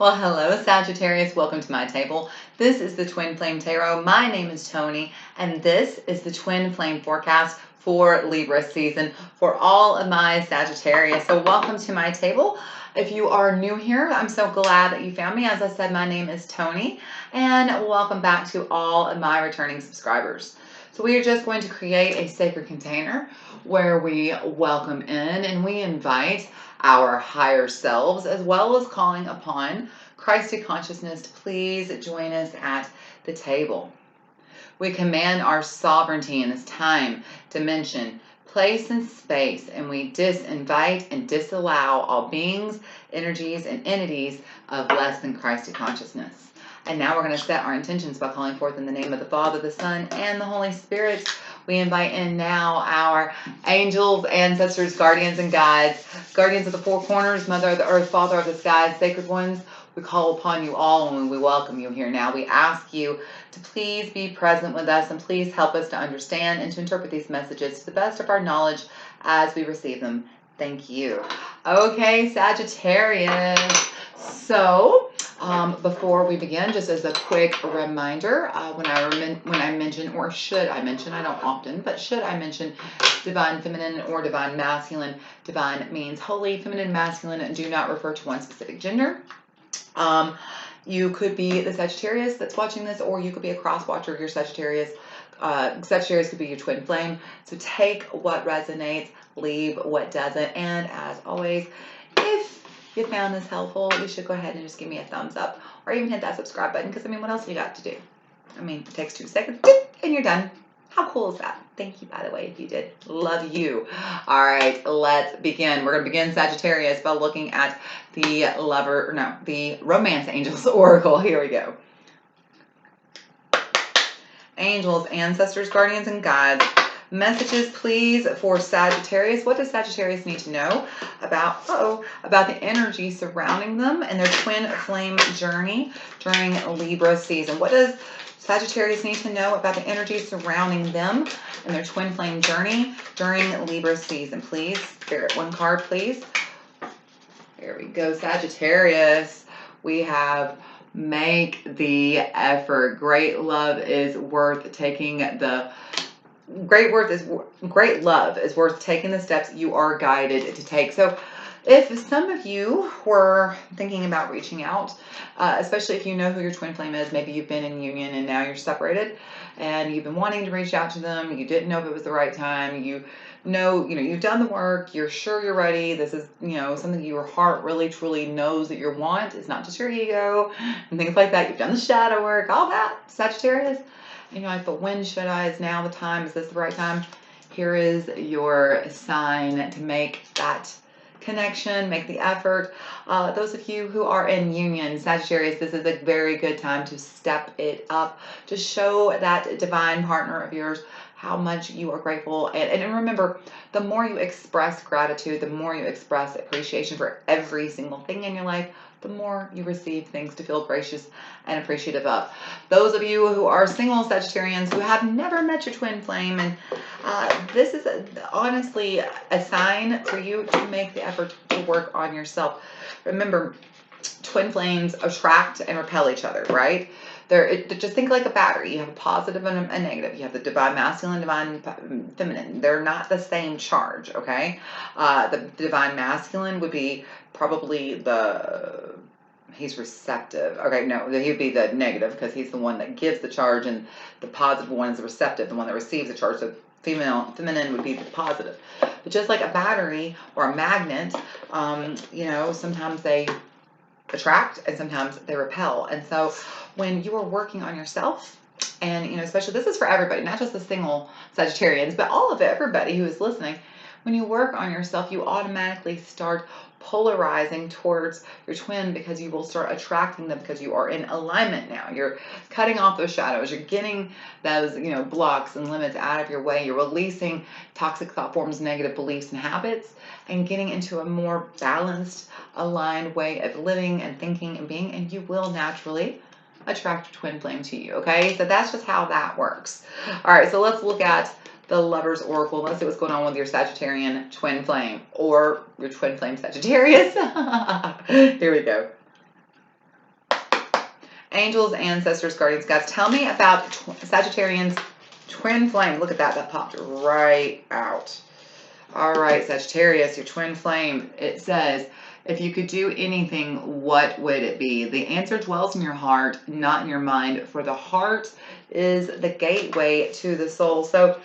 Well, hello, Sagittarius. Welcome to my table. This is the Twin Flame Tarot. My name is Toni, and this is the Twin Flame forecast for Libra season for all of my Sagittarius. So welcome to my table. If you are new here, I'm so glad that you found me. As I said, my name is Toni, and welcome back to all of my returning subscribers. So we are just going to create a sacred container where we welcome in and we invite our higher selves, as well as calling upon Christed consciousness to please join us at the table. We command our sovereignty in this time, dimension, place, and space, and we disinvite and disallow all beings, energies, and entities of less than Christed consciousness. And now we're going to set our intentions by calling forth in the name of the Father, the Son, and the Holy Spirit. We invite in now our angels, ancestors, guardians, and guides, guardians of the four corners, Mother of the earth, Father of the skies, sacred ones. We call upon you all and we welcome you here now. We ask you to please be present with us and please help us to understand and to interpret these messages to the best of our knowledge as we receive them. Thank you. Okay, Sagittarius. So, before we begin, just as a quick reminder, when I mention, or should I mention, I don't often, but should I mention divine feminine or divine masculine, divine means holy, feminine, masculine, do not refer to one specific gender. You could be the Sagittarius that's watching this, or you could be a cross watcher of your Sagittarius. Sagittarius could be your twin flame. So take what resonates, leave what doesn't. And as always, if you found this helpful, you should go ahead and just give me a thumbs up or even hit that subscribe button, because I mean, what else have you got to do? I mean, it takes 2 seconds and you're done. How cool is that? Thank you, by the way, if you did. Love you. All right, let's begin. We're going to begin, Sagittarius, by looking at the the Romance Angels Oracle. Here we go. Angels, ancestors, guardians, and guides. Messages, please, for Sagittarius. What does Sagittarius need to know about the energy surrounding them and their twin flame journey during Libra season? What does Sagittarius need to know about the energy surrounding them and their twin flame journey during Libra season? Please, Spirit, one card, please. There we go, Sagittarius. We have make the effort. Great love is worth taking the great love is worth taking the steps you are guided to take. So if some of you were thinking about reaching out, especially if you know who your twin flame is, maybe you've been in union and now you're separated and you've been wanting to reach out to them, you didn't know if it was the right time, you've done the work, you're sure you're ready, this is, something your heart really truly knows that you want, it's not just your ego and things like that, you've done the shadow work, all that, Sagittarius. But when should I? Is now the time? Is this the right time? Here is your sign to make that connection, make the effort. Those of you who are in union, Sagittarius, this is a very good time to step it up, to show that divine partner of yours how much you are grateful. And remember, the more you express gratitude, the more you express appreciation for every single thing in your life, the more you receive things to feel gracious and appreciative of. Those of you who are single Sagittarians who have never met your twin flame, and this is honestly a sign for you to make the effort to work on yourself. Remember, twin flames attract and repel each other, right? Just think like a battery. You have a positive and a negative. You have the divine masculine, divine feminine. They're not the same charge, okay? The divine masculine would be probably he's receptive. Okay, no, he would be the negative because he's the one that gives the charge, and the positive one is the receptive, the one that receives the charge. So feminine would be the positive. But just like a battery or a magnet, sometimes they attract and sometimes they repel. And so when you are working on yourself, and especially this is for everybody, not just the single Sagittarians, but everybody who is listening, when you work on yourself, you automatically start polarizing towards your twin, because you will start attracting them, because you are in alignment now. You're cutting off those shadows. You're getting those, blocks and limits out of your way. You're releasing toxic thought forms, negative beliefs and habits, and getting into a more balanced, aligned way of living and thinking and being, and you will naturally attract your twin flame to you, okay? So that's just how that works. All right, so let's look at the Lover's Oracle. Let's see what's going on with your Sagittarian twin flame, or your twin flame Sagittarius. Here we go. Angels, ancestors, guardians, guides, tell me about Sagittarians twin flame. Look at that. That popped right out. All right, Sagittarius, your twin flame. It says, if you could do anything, what would it be? The answer dwells in your heart, not in your mind, for the heart is the gateway to the soul. So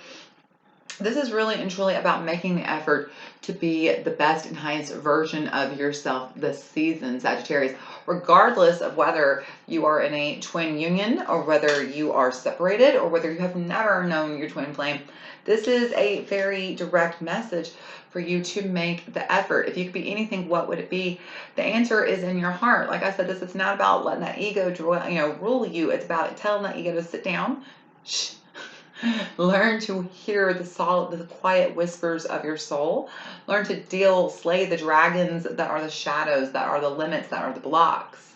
this is really and truly about making the effort to be the best and highest version of yourself this season, Sagittarius, regardless of whether you are in a twin union or whether you are separated or whether you have never known your twin flame. This is a very direct message for you to make the effort. If you could be anything, what would it be? The answer is in your heart. Like I said, this is not about letting that ego, rule you. It's about telling that ego to sit down. Shh. Learn to hear the quiet whispers of your soul. Learn to slay the dragons that are the shadows, that are the limits, that are the blocks.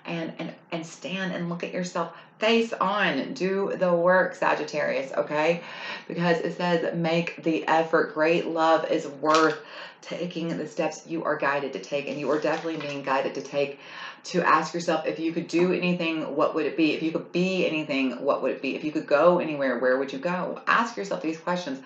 And stand and look at yourself face on. Do the work, Sagittarius, okay? Because it says make the effort. Great love is worth taking the steps you are guided to take, and you are definitely being guided to take. To ask yourself, if you could do anything, what would it be? If you could be anything, what would it be? If you could go anywhere, where would you go? Ask yourself these questions.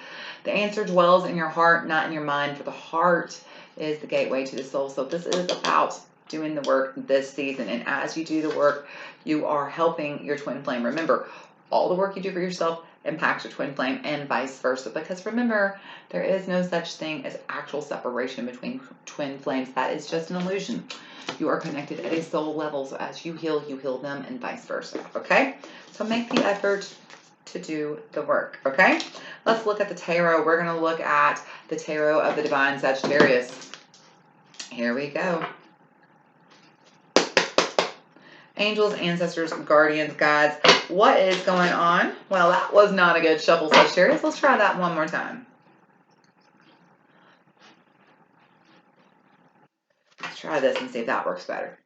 The answer dwells in your heart, not in your mind, for the heart is the gateway to the soul. So this is about doing the work this season. And as you do the work, you are helping your twin flame. Remember, all the work you do for yourself impacts your twin flame and vice versa. Because remember, there is no such thing as actual separation between twin flames. That is just an illusion. You are connected at a soul level. So as you heal them and vice versa. Okay? So make the effort to do the work. Okay? Let's look at the tarot. We're going to look at the tarot of the divine Sagittarius. Here we go. Angels, ancestors, guardians, guides. What is going on? Well, that was not a good shuffle, Sagittarius. Let's try that one more time. Let's try this and see if that works better.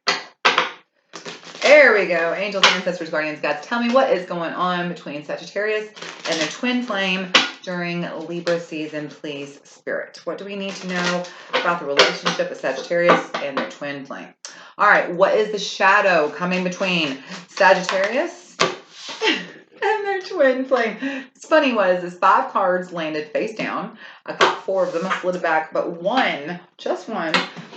There we go. Angels, ancestors, guardians, guides. Tell me what is going on between Sagittarius and their twin flame during Libra season, please, Spirit. What do we need to know about the relationship of Sagittarius and their twin flame? All right, what is the shadow coming between Sagittarius and their twin flame? What's funny was 5 cards landed face down. I got 4 of them. I slid it back, but one, just one,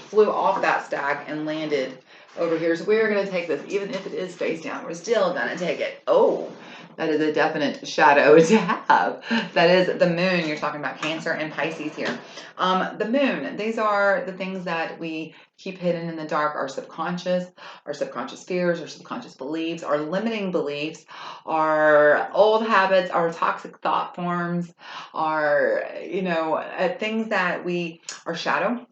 flew off that stack and landed over here. So we're going to take this, even if it is face down, we're still going to take it. Oh, that is a definite shadow to have. That is the moon. You're talking about Cancer and Pisces here. The moon, these are the things that we keep hidden in the dark, our subconscious fears, our subconscious beliefs, our limiting beliefs, our old habits, our toxic thought forms, our, things that our shadow.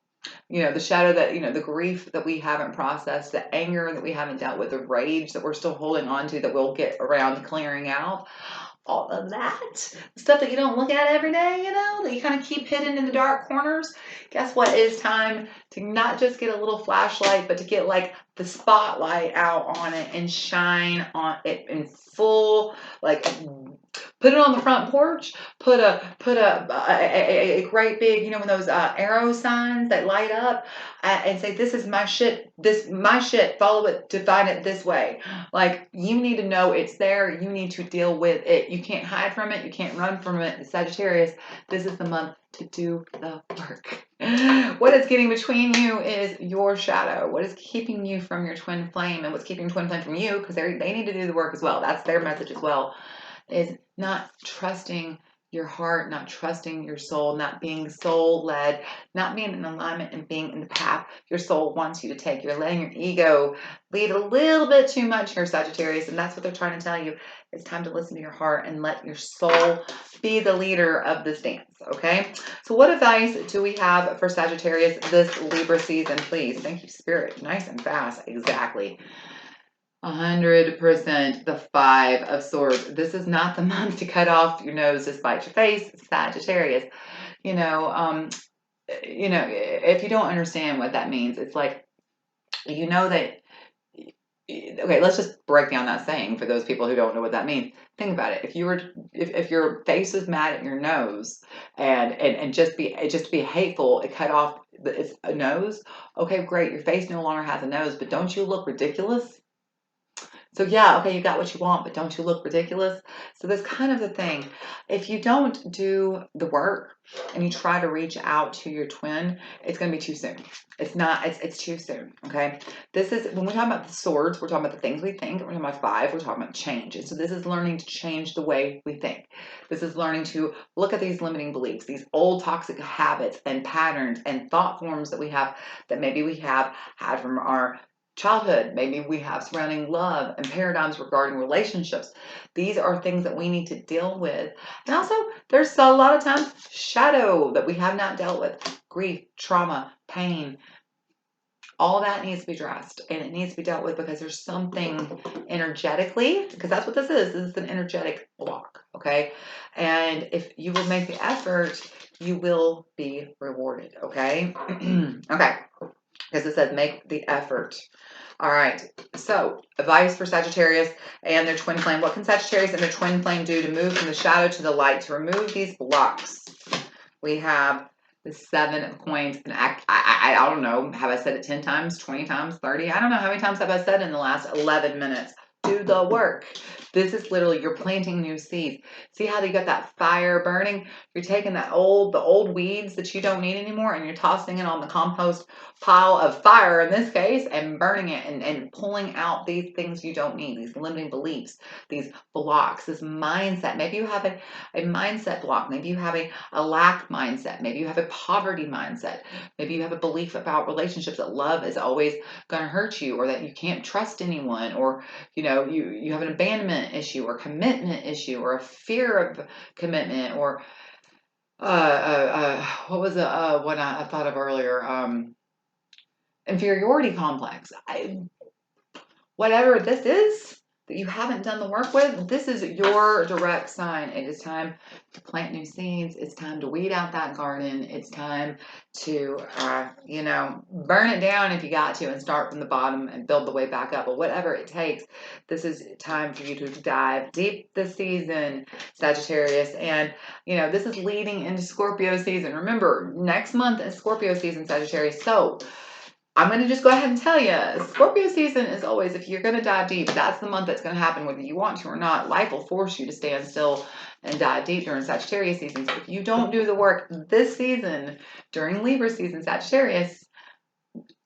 The shadow that, the grief that we haven't processed, the anger that we haven't dealt with, the rage that we're still holding on to that we'll get around to clearing out. All of that stuff that you don't look at every day, that you kind of keep hidden in the dark corners. Guess what? It's time to not just get a little flashlight, but to get like the spotlight out on it and shine on it in full, like put it on the front porch, put a great big, when those arrow signs that light up and say, this is my shit, follow it, define it this way. Like, you need to know it's there. You need to deal with it. You can't hide from it. You can't run from it. Sagittarius, this is the month to do the work. What is getting between you is your shadow. What is keeping you from your twin flame, and what's keeping twin flame from you, because they need to do the work as well. That's their message as well, is not trusting your heart, not trusting your soul, not being soul-led, not being in alignment and being in the path your soul wants you to take. You're letting your ego lead a little bit too much here, Sagittarius, and that's what they're trying to tell you. It's time to listen to your heart and let your soul be the leader of this dance, okay? So what advice do we have for Sagittarius this Libra season, please? Thank you, Spirit. Nice and fast. Exactly. 100% the 5 of Swords. This is not the month to cut off your nose to spite your face, Sagittarius. If you don't understand what that means, it's like, that. Okay, let's just break down that saying for those people who don't know what that means. Think about it. If your face is mad at your nose and just be hateful, it cut off it's a nose. Okay, great. Your face no longer has a nose, but don't you look ridiculous? So yeah, okay, you got what you want, but don't you look ridiculous? So that's kind of the thing. If you don't do the work and you try to reach out to your twin, it's going to be too soon. It's too soon. Okay. This is, when we talk about the swords, we're talking about the things we think. We're talking about 5, we're talking about change. And so this is learning to change the way we think. This is learning to look at these limiting beliefs, these old toxic habits and patterns and thought forms that we have, that maybe we have had from our childhood, maybe we have surrounding love and paradigms regarding relationships. These are things that we need to deal with. And also, there's a lot of times shadow that we have not dealt with, grief, trauma, pain. All that needs to be addressed, and it needs to be dealt with, because there's something energetically, because that's what this is an energetic block. Okay. And if you will make the effort, you will be rewarded. Okay. Okay. Because it says make the effort. All right. So, advice for Sagittarius and their twin flame. What can Sagittarius and their twin flame do to move from the shadow to the light, to remove these blocks? We have the 7 of coins. And I don't know. Have I said it 10 times, 20 times, 30? I don't know how many times have I said in the last 11 minutes. Do the work. This is literally, you're planting new seeds. See how you got that fire burning? You're taking the old weeds that you don't need anymore, and you're tossing it on the compost pile of fire in this case, and burning it, and pulling out these things you don't need, these limiting beliefs, these blocks, this mindset. Maybe you have a mindset block. Maybe you have a lack mindset. Maybe you have a poverty mindset. Maybe you have a belief about relationships that love is always going to hurt you, or that you can't trust anyone, or you have an abandonment issue, or commitment issue, or a fear of commitment, or what was the one I thought of earlier? Inferiority complex. Whatever this is that you haven't done the work with, this is your direct sign. It is time to plant new seeds. It's time to weed out that garden. It's time to, burn it down if you got to, and start from the bottom and build the way back up, or whatever it takes. This is time for you to dive deep this season, Sagittarius. And, this is leading into Scorpio season. Remember, next month is Scorpio season, Sagittarius. So, I'm going to just go ahead and tell you, Scorpio season is always, if you're going to dive deep, that's the month that's going to happen, whether you want to or not. Life will force you to stand still and dive deep during Sagittarius season. So if you don't do the work this season, during Libra season, Sagittarius,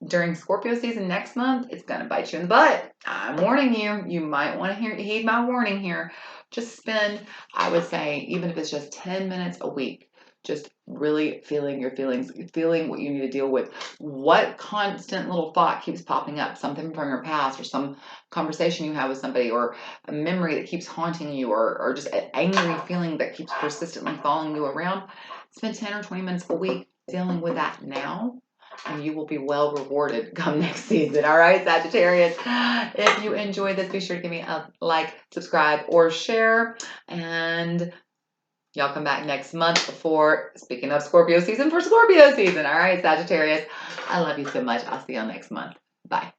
during Scorpio season next month, it's going to bite you in the butt. I'm warning you. You might want to heed my warning here. Just spend, I would say, even if it's just 10 minutes a week, just really feeling your feelings, feeling what you need to deal with. What constant little thought keeps popping up? Something from your past, or some conversation you had with somebody, or a memory that keeps haunting you, or just an angry feeling that keeps persistently following you around. Spend 10 or 20 minutes a week dealing with that now, and you will be well rewarded come next season. All right, Sagittarius. If you enjoyed this, be sure to give me a like, subscribe, or share. And y'all come back next month for, speaking of Scorpio season, for Scorpio season. All right, Sagittarius. I love you so much. I'll see y'all next month. Bye.